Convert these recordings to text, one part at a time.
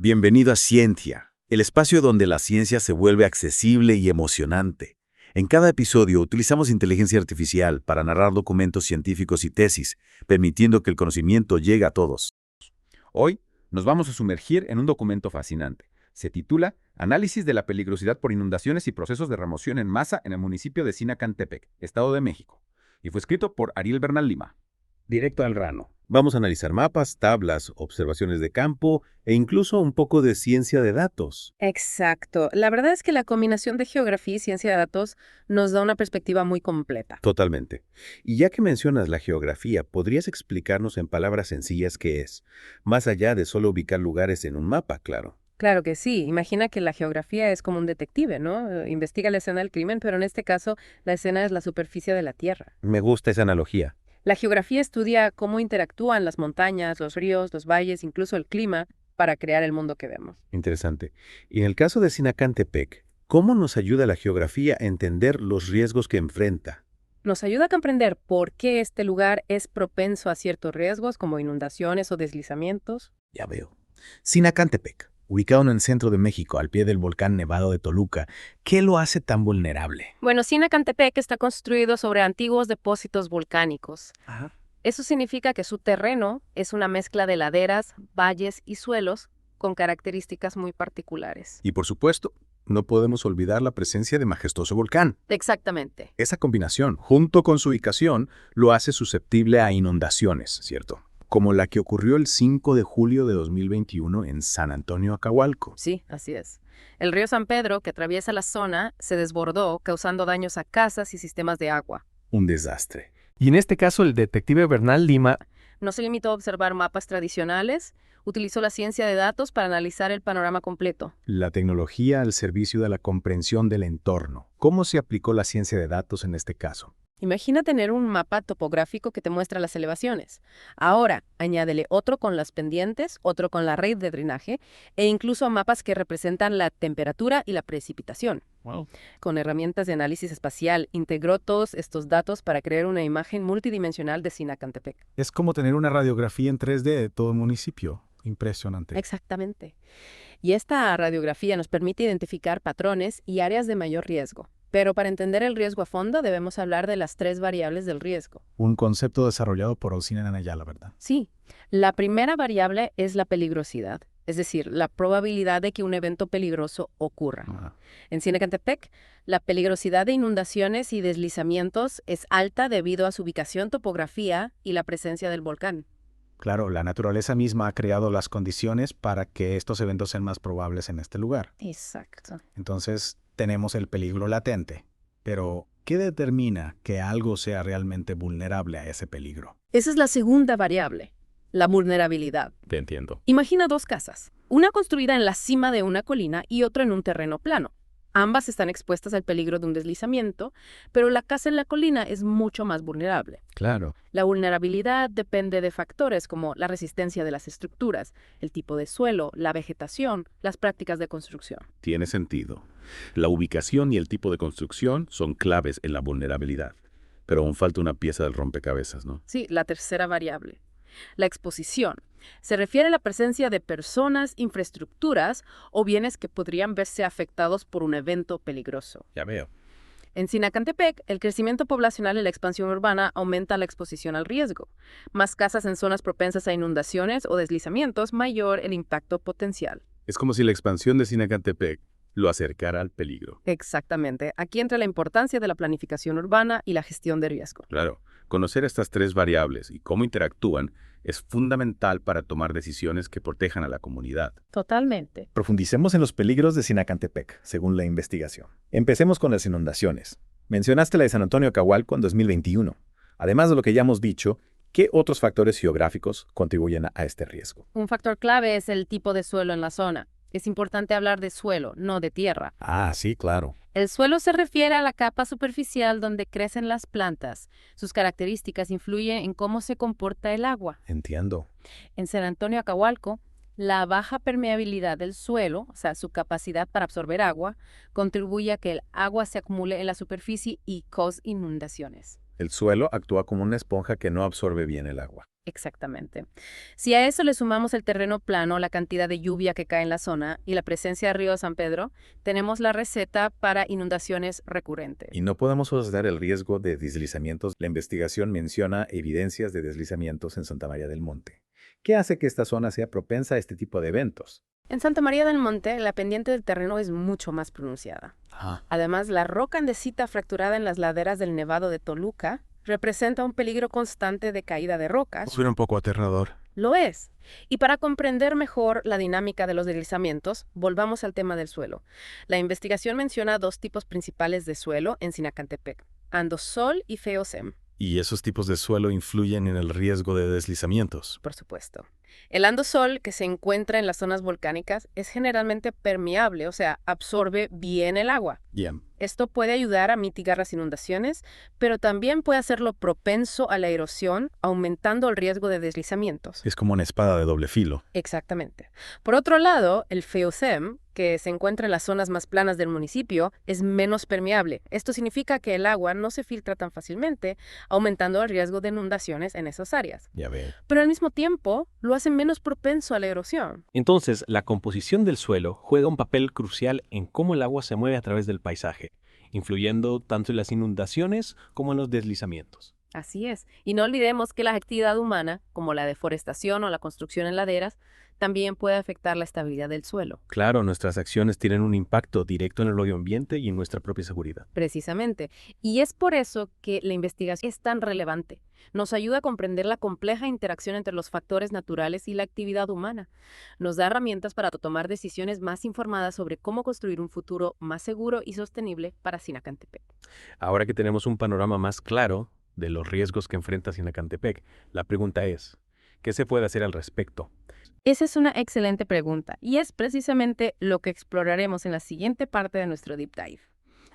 Bienvenido a Cientia, el espacio donde la ciencia se vuelve accesible y emocionante. En cada episodio utilizamos inteligencia artificial para narrar documentos científicos y tesis, permitiendo que el conocimiento llegue a todos. Hoy nos vamos a sumergir en un documento fascinante. Se titula Análisis de la peligrosidad por inundaciones y procesos de remoción en masa en el municipio de Sinacantepec, Estado de México, y fue escrito por Ariel Bernal Lima. Directo al grano. Vamos a analizar mapas, tablas, observaciones de campo e incluso un poco de ciencia de datos. Exacto. La verdad es que la combinación de geografía y ciencia de datos nos da una perspectiva muy completa. Totalmente. Y ya que mencionas la geografía, ¿podrías explicarnos en palabras sencillas qué es? Más allá de solo ubicar lugares en un mapa, claro. Claro que sí. Imagina que la geografía es como un detective, ¿no? Investiga la escena del crimen, pero en este caso la escena es la superficie de la Tierra. Me gusta esa analogía. La geografía estudia cómo interactúan las montañas, los ríos, los valles, incluso el clima, para crear el mundo que vemos. Interesante. Y en el caso de Sinacantepec, ¿cómo nos ayuda la geografía a entender los riesgos que enfrenta? Nos ayuda a comprender por qué este lugar es propenso a ciertos riesgos como inundaciones o deslizamientos. Ya veo. Sinacantepec, ubicado en el centro de México, al pie del volcán Nevado de Toluca, ¿qué lo hace tan vulnerable? Bueno, Sinacantepec está construido sobre antiguos depósitos volcánicos. Eso significa que su terreno es una mezcla de laderas, valles y suelos con características muy particulares. Y por supuesto, no podemos olvidar la presencia de majestuoso volcán. Exactamente. Esa combinación, junto con su ubicación, lo hace susceptible a inundaciones, ¿cierto? Como la que ocurrió el 5 de julio de 2021 en San Antonio, Acahualco. Sí, así es. El río San Pedro, que atraviesa la zona, se desbordó, causando daños a casas y sistemas de agua. Un desastre. Y en este caso, el detective Bernal Lima No se limitó a observar mapas tradicionales, utilizó la ciencia de datos para analizar el panorama completo. La tecnología al servicio de la comprensión del entorno. ¿Cómo se aplicó la ciencia de datos en este caso? Imagina tener un mapa topográfico que te muestra las elevaciones. Ahora, añádele otro con las pendientes, otro con la red de drenaje e incluso mapas que representan la temperatura y la precipitación. Wow. Con herramientas de análisis espacial, integró todos estos datos para crear una imagen multidimensional de Sinacantepec. Es como tener una radiografía en 3D de todo el municipio. Impresionante. Exactamente. Y esta radiografía nos permite identificar patrones y áreas de mayor riesgo. Pero para entender el riesgo a fondo debemos hablar de las 3 variables del riesgo. Un concepto desarrollado por Alcina Nanayala, ¿verdad? Sí, la primera variable es la peligrosidad, es decir, la probabilidad de que un evento peligroso ocurra. En Sinacantepec, la peligrosidad de inundaciones y deslizamientos es alta debido a su ubicación, topografía y la presencia del volcán. Claro, la naturaleza misma ha creado las condiciones para que estos eventos sean más probables en este lugar. Exacto. Entonces, tenemos el peligro latente. Pero, ¿qué determina que algo sea realmente vulnerable a ese peligro? Esa es la segunda variable, la vulnerabilidad. Te entiendo. Imagina 2 casas, una construida en la cima de una colina y otra en un terreno plano. Ambas están expuestas al peligro de un deslizamiento, pero la casa en la colina es mucho más vulnerable. Claro. La vulnerabilidad depende de factores como la resistencia de las estructuras, el tipo de suelo, la vegetación, las prácticas de construcción. Tiene sentido. La ubicación y el tipo de construcción son claves en la vulnerabilidad. Pero aún falta una pieza del rompecabezas, ¿no? Sí, la tercera variable. La exposición. Se refiere a la presencia de personas, infraestructuras o bienes que podrían verse afectados por un evento peligroso. Ya veo. En Sinacantepec, el crecimiento poblacional y la expansión urbana aumenta la exposición al riesgo. Más casas en zonas propensas a inundaciones o deslizamientos, mayor el impacto potencial. Es como si la expansión de Sinacantepec lo acercara al peligro. Exactamente. Aquí entra la importancia de la planificación urbana y la gestión de riesgo. Claro, conocer estas 3 variables y cómo interactúan es fundamental para tomar decisiones que protejan a la comunidad. Totalmente. Profundicemos en los peligros de Sinacantepec, según la investigación. Empecemos con las inundaciones. Mencionaste la de San Antonio Acahualco en 2021. Además de lo que ya hemos dicho, ¿qué otros factores geográficos contribuyen a este riesgo? Un factor clave es el tipo de suelo en la zona. Es importante hablar de suelo, no de tierra. Ah, sí, claro. El suelo se refiere a la capa superficial donde crecen las plantas. Sus características influyen en cómo se comporta el agua. Entiendo. En San Antonio Acahualco, La baja permeabilidad del suelo, o sea, su capacidad para absorber agua, contribuye a que el agua se acumule en la superficie y cause inundaciones. El suelo actúa como una esponja que no absorbe bien el agua. Exactamente. Si a eso le sumamos el terreno plano, la cantidad de lluvia que cae en la zona y la presencia del río San Pedro, tenemos la receta para inundaciones recurrentes. Y no podemos soslayar el riesgo de deslizamientos. La investigación menciona evidencias de deslizamientos en Santa María del Monte. ¿Qué hace que esta zona sea propensa a este tipo de eventos? En Santa María del Monte, la pendiente del terreno es mucho más pronunciada. Además, la roca andesita fracturada en las laderas del Nevado de Toluca representa un peligro constante de caída de rocas. Suena un poco aterrador. Lo es. Y para comprender mejor la dinámica de los deslizamientos, volvamos al tema del suelo. La investigación menciona dos tipos principales de suelo en Sinacantepec: andosol y feozem. ¿Y esos tipos de suelo influyen en el riesgo de deslizamientos? Por supuesto. El andosol, que se encuentra en las zonas volcánicas, es generalmente permeable, o sea, absorbe bien el agua. Bien. Esto puede ayudar a mitigar las inundaciones, pero también puede hacerlo propenso a la erosión, aumentando el riesgo de deslizamientos. Es como una espada de doble filo. Exactamente. Por otro lado, el feozem, que se encuentra en las zonas más planas del municipio, es menos permeable. Esto significa que el agua no se filtra tan fácilmente, aumentando el riesgo de inundaciones en esas áreas. Ya ve. Pero al mismo tiempo, lo hace menos propenso a la erosión. Entonces, la composición del suelo juega un papel crucial en cómo el agua se mueve a través del paisaje, influyendo tanto en las inundaciones como en los deslizamientos. Así es. Y no olvidemos que la actividad humana, como la deforestación o la construcción en laderas, también puede afectar la estabilidad del suelo. Claro, nuestras acciones tienen un impacto directo en el medio ambiente y en nuestra propia seguridad. Precisamente. Y es por eso que la investigación es tan relevante. Nos ayuda a comprender la compleja interacción entre los factores naturales y la actividad humana. Nos da herramientas para tomar decisiones más informadas sobre cómo construir un futuro más seguro y sostenible para Sinacantepec. Ahora que tenemos un panorama más claro de los riesgos que enfrenta Sinacantepec, la pregunta es, ¿qué se puede hacer al respecto? Esa es una excelente pregunta y es precisamente lo que exploraremos en la siguiente parte de nuestro Deep Dive.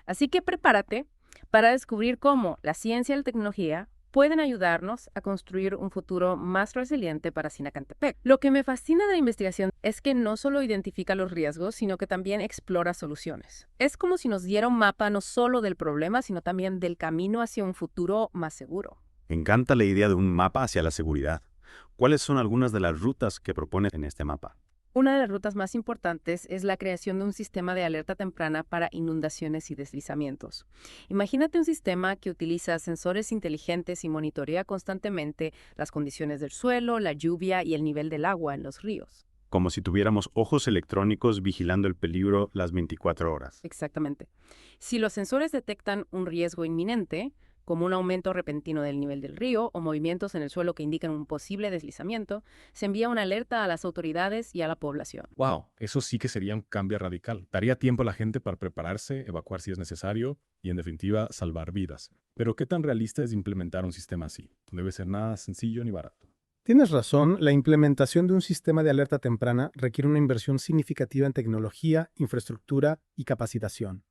Así que prepárate para descubrir cómo la ciencia y la tecnología pueden ayudarnos a construir un futuro más resiliente para Sinacantepec. Lo que me fascina de la investigación es que no solo identifica los riesgos, sino que también explora soluciones. Es como si nos diera un mapa no solo del problema, sino también del camino hacia un futuro más seguro. Me encanta la idea de un mapa hacia la seguridad. ¿Cuáles son algunas de las rutas que propone en este mapa? Una de las rutas más importantes es la creación de un sistema de alerta temprana para inundaciones y deslizamientos. Imagínate un sistema que utiliza sensores inteligentes y monitorea constantemente las condiciones del suelo, la lluvia y el nivel del agua en los ríos. Como si tuviéramos ojos electrónicos vigilando el peligro las 24 horas. Exactamente. Si los sensores detectan un riesgo inminente, como un aumento repentino del nivel del río o movimientos en el suelo que indican un posible deslizamiento, se envía una alerta a las autoridades y a la población. Wow, eso sí que sería un cambio radical. Daría tiempo a la gente para prepararse, evacuar si es necesario y, en definitiva, salvar vidas. Pero ¿qué tan realista es implementar un sistema así? No debe ser nada sencillo ni barato. Tienes razón, la implementación de un sistema de alerta temprana requiere una inversión significativa en tecnología, infraestructura y capacitación.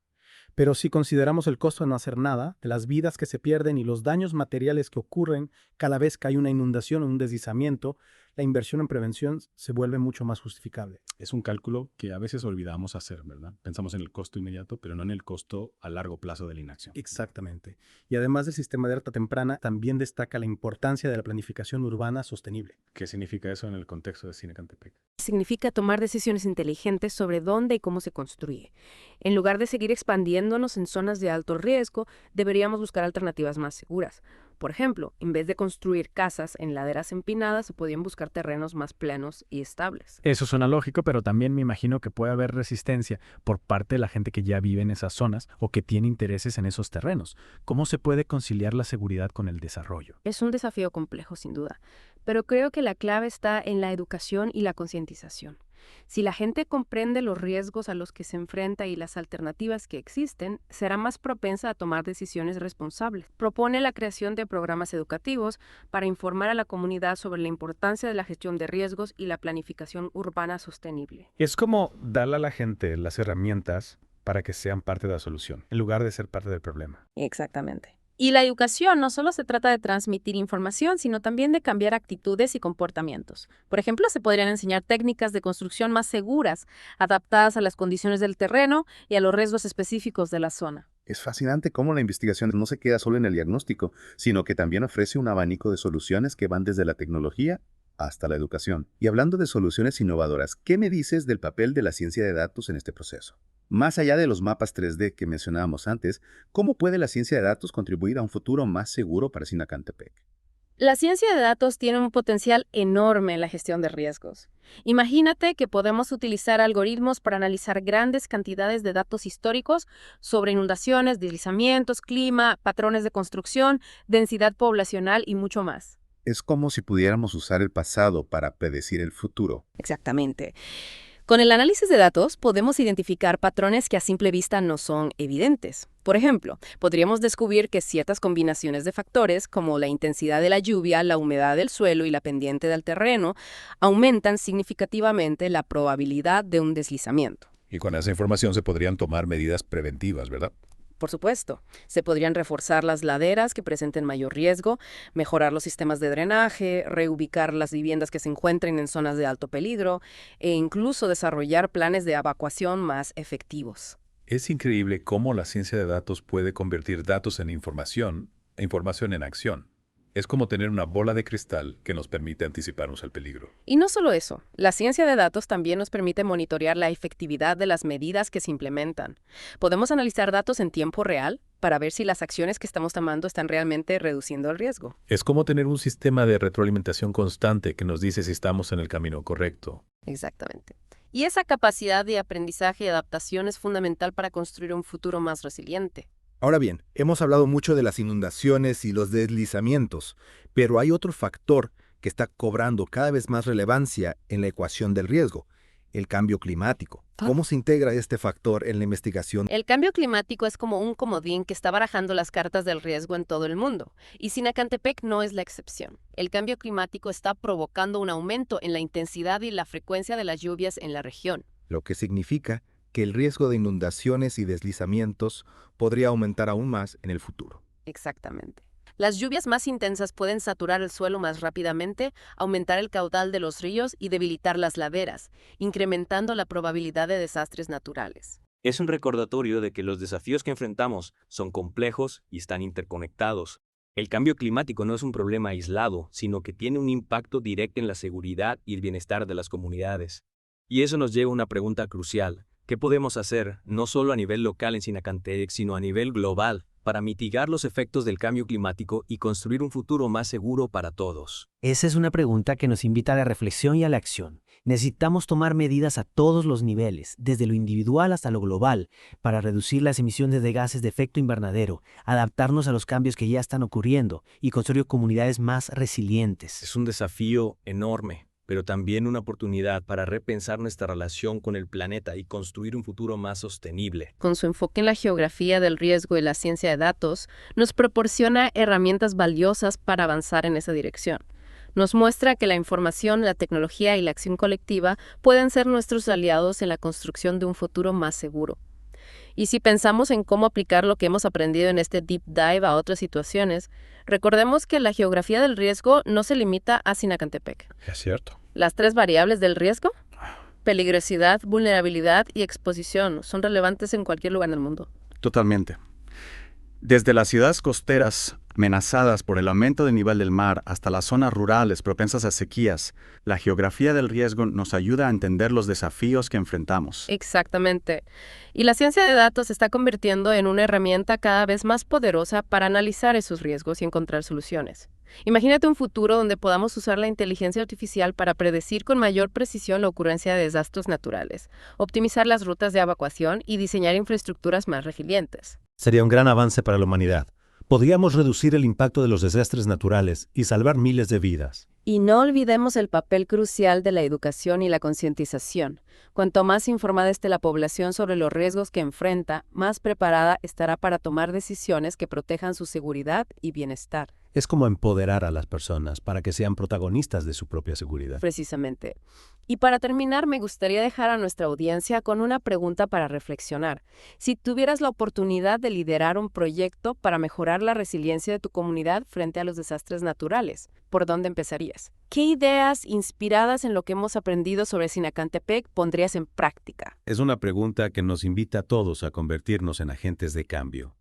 Pero si consideramos el costo de no hacer nada, de las vidas que se pierden y los daños materiales que ocurren cada vez que hay una inundación o un deslizamiento, la inversión en prevención se vuelve mucho más justificable. Es un cálculo que a veces olvidamos hacer, ¿verdad? Pensamos en el costo inmediato, pero no en el costo a largo plazo de la inacción. Exactamente. Y además del sistema de alerta temprana, también destaca la importancia de la planificación urbana sostenible. ¿Qué significa eso en el contexto de Sinacantepec? Significa tomar decisiones inteligentes sobre dónde y cómo se construye. En lugar de seguir expandiéndonos en zonas de alto riesgo, deberíamos buscar alternativas más seguras. Por ejemplo, en vez de construir casas en laderas empinadas, se podían buscar terrenos más planos y estables. Eso suena lógico, pero también me imagino que puede haber resistencia por parte de la gente que ya vive en esas zonas o que tiene intereses en esos terrenos. ¿Cómo se puede conciliar la seguridad con el desarrollo? Es un desafío complejo, sin duda, pero creo que la clave está en la educación y la concientización. Si la gente comprende los riesgos a los que se enfrenta y las alternativas que existen, será más propensa a tomar decisiones responsables. Propone la creación de programas educativos para informar a la comunidad sobre la importancia de la gestión de riesgos y la planificación urbana sostenible. Es como darle a la gente las herramientas para que sean parte de la solución, en lugar de ser parte del problema. Exactamente. Y la educación no solo se trata de transmitir información, sino también de cambiar actitudes y comportamientos. Por ejemplo, se podrían enseñar técnicas de construcción más seguras, adaptadas a las condiciones del terreno y a los riesgos específicos de la zona. Es fascinante cómo la investigación no se queda solo en el diagnóstico, sino que también ofrece un abanico de soluciones que van desde la tecnología hasta la educación. Y hablando de soluciones innovadoras, ¿qué me dices del papel de la ciencia de datos en este proceso? Más allá de los mapas 3D que mencionábamos antes, ¿cómo puede la ciencia de datos contribuir a un futuro más seguro para Sinacantepec? La ciencia de datos tiene un potencial enorme en la gestión de riesgos. Imagínate que podemos utilizar algoritmos para analizar grandes cantidades de datos históricos sobre inundaciones, deslizamientos, clima, patrones de construcción, densidad poblacional y mucho más. Es como si pudiéramos usar el pasado para predecir el futuro. Exactamente. Con el análisis de datos podemos identificar patrones que a simple vista no son evidentes. Por ejemplo, podríamos descubrir que ciertas combinaciones de factores, como la intensidad de la lluvia, la humedad del suelo y la pendiente del terreno, aumentan significativamente la probabilidad de un deslizamiento. Y con esa información se podrían tomar medidas preventivas, ¿verdad? Por supuesto, se podrían reforzar las laderas que presenten mayor riesgo, mejorar los sistemas de drenaje, reubicar las viviendas que se encuentren en zonas de alto peligro e incluso desarrollar planes de evacuación más efectivos. Es increíble cómo la ciencia de datos puede convertir datos en información e información en acción. Es como tener una bola de cristal que nos permite anticiparnos al peligro. Y no solo eso, la ciencia de datos también nos permite monitorear la efectividad de las medidas que se implementan. Podemos analizar datos en tiempo real para ver si las acciones que estamos tomando están realmente reduciendo el riesgo. Es como tener un sistema de retroalimentación constante que nos dice si estamos en el camino correcto. Exactamente. Y esa capacidad de aprendizaje y adaptación es fundamental para construir un futuro más resiliente. Ahora bien, hemos hablado mucho de las inundaciones y los deslizamientos, pero hay otro factor que está cobrando cada vez más relevancia en la ecuación del riesgo, el cambio climático. ¿Cómo se integra este factor en la investigación? El cambio climático es como un comodín que está barajando las cartas del riesgo en todo el mundo, y Sinacantepec no es la excepción. El cambio climático está provocando un aumento en la intensidad y la frecuencia de las lluvias en la región. Lo que significa que el riesgo de inundaciones y deslizamientos podría aumentar aún más en el futuro. Exactamente. Las lluvias más intensas pueden saturar el suelo más rápidamente, aumentar el caudal de los ríos y debilitar las laderas, incrementando la probabilidad de desastres naturales. Es un recordatorio de que los desafíos que enfrentamos son complejos y están interconectados. El cambio climático no es un problema aislado, sino que tiene un impacto directo en la seguridad y el bienestar de las comunidades. Y eso nos lleva a una pregunta crucial. ¿Qué podemos hacer, no solo a nivel local en Sinacantepec, sino a nivel global, para mitigar los efectos del cambio climático y construir un futuro más seguro para todos? Esa es una pregunta que nos invita a la reflexión y a la acción. Necesitamos tomar medidas a todos los niveles, desde lo individual hasta lo global, para reducir las emisiones de gases de efecto invernadero, adaptarnos a los cambios que ya están ocurriendo y construir comunidades más resilientes. Es un desafío enorme, pero también una oportunidad para repensar nuestra relación con el planeta y construir un futuro más sostenible. Con su enfoque en la geografía del riesgo y la ciencia de datos, nos proporciona herramientas valiosas para avanzar en esa dirección. Nos muestra que la información, la tecnología y la acción colectiva pueden ser nuestros aliados en la construcción de un futuro más seguro. Y si pensamos en cómo aplicar lo que hemos aprendido en este deep dive a otras situaciones, recordemos que la geografía del riesgo no se limita a Sinacantepec. Es cierto. Las 3 variables del riesgo, peligrosidad, vulnerabilidad y exposición, son relevantes en cualquier lugar del mundo. Totalmente. Desde las ciudades costeras amenazadas por el aumento del nivel del mar hasta las zonas rurales propensas a sequías, la geografía del riesgo nos ayuda a entender los desafíos que enfrentamos. Exactamente. Y la ciencia de datos se está convirtiendo en una herramienta cada vez más poderosa para analizar esos riesgos y encontrar soluciones. Imagínate un futuro donde podamos usar la inteligencia artificial para predecir con mayor precisión la ocurrencia de desastres naturales, optimizar las rutas de evacuación y diseñar infraestructuras más resilientes. Sería un gran avance para la humanidad. Podríamos reducir el impacto de los desastres naturales y salvar miles de vidas. Y no olvidemos el papel crucial de la educación y la concientización. Cuanto más informada esté la población sobre los riesgos que enfrenta, más preparada estará para tomar decisiones que protejan su seguridad y bienestar. Es como empoderar a las personas para que sean protagonistas de su propia seguridad. Precisamente. Y para terminar, me gustaría dejar a nuestra audiencia con una pregunta para reflexionar. Si tuvieras la oportunidad de liderar un proyecto para mejorar la resiliencia de tu comunidad frente a los desastres naturales, ¿por dónde empezarías? ¿Qué ideas inspiradas en lo que hemos aprendido sobre Sinacantepec pondrías en práctica? Es una pregunta que nos invita a todos a convertirnos en agentes de cambio.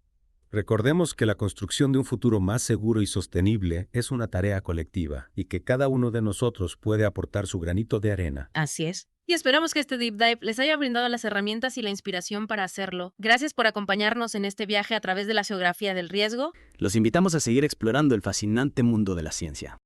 Recordemos que la construcción de un futuro más seguro y sostenible es una tarea colectiva y que cada uno de nosotros puede aportar su granito de arena. Así es. Y esperamos que este Deep Dive les haya brindado las herramientas y la inspiración para hacerlo. Gracias por acompañarnos en este viaje a través de la geografía del riesgo. Los invitamos a seguir explorando el fascinante mundo de la ciencia.